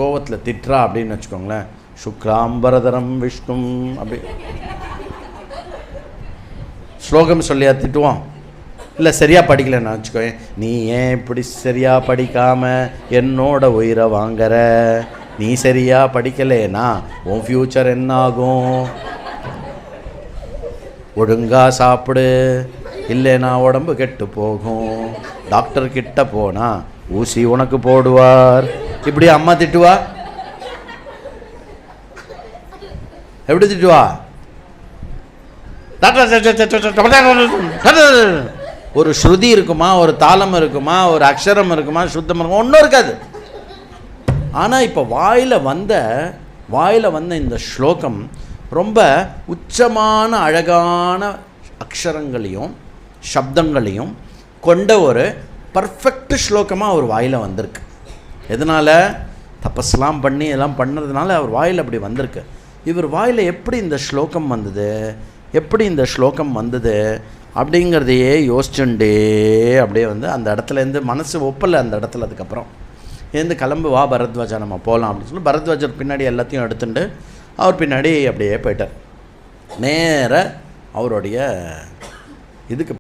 கோவத்தில் திட்டுறா அப்படின்னு வச்சுக்கோங்களேன், சுக்லாம்பரதரம் விஷ்ணும் அப்படி ஸ்லோகம் சொல்லியா திட்டுவோம்? இல்லை சரியாக படிக்கலைன்னு வச்சுக்கோ, நீ ஏன் இப்படி சரியாக படிக்காமல் என்னோட உயிரை வாங்குற, நீ சரியாக படிக்கலைன்னா உன் ஃப்யூச்சர் என்ன ஆகும், ஒழுங்கா சாப்பிடு இல்லைன்னா உடம்பு கெட்டு போகும், டாக்டர் கிட்ட போனால் ஊசி உனக்கு போடுவார். இப்படி அம்மா திட்டுவா? எப்படி திட்டுவா? ஒரு ஸ்ருதி இருக்குமா, ஒரு தாளம் இருக்குமா, ஒரு அக்ஷரம் இருக்குமா, சுத்தம் இருக்குமா? ஒன்றும் இருக்காது. ஆனால் இப்போ வாயில் வந்த இந்த ஸ்லோகம் ரொம்ப உச்சமான அழகான அக்ஷரங்களையும் சப்தங்களையும் கொண்ட ஒரு பர்ஃபெக்ட் ஸ்லோகமாக அவர் வாயில் வந்திருக்கு. எதனால்? தபஸ்லாம் பண்ணி எல்லாம் பண்ணுறதுனால அவர் வாயில் அப்படி வந்திருக்கு. இவர் வாயில் எப்படி இந்த ஸ்லோகம் வந்தது அப்படிங்கிறதையே யோசிச்சுண்டே அப்படியே அந்த இடத்துலேருந்து மனசு ஒப்பலை. அந்த இடத்துல அதுக்கப்புறம் கிளம்பு வா பரத்வாஜா நம்ம போகலாம் அப்படின்னு சொல்லி பரத்வாஜர் பின்னாடி எல்லாத்தையும் எடுத்துட்டு அவர் பின்னாடி அப்படியே போயிட்டார். நேராக அவருடைய இதுக்கு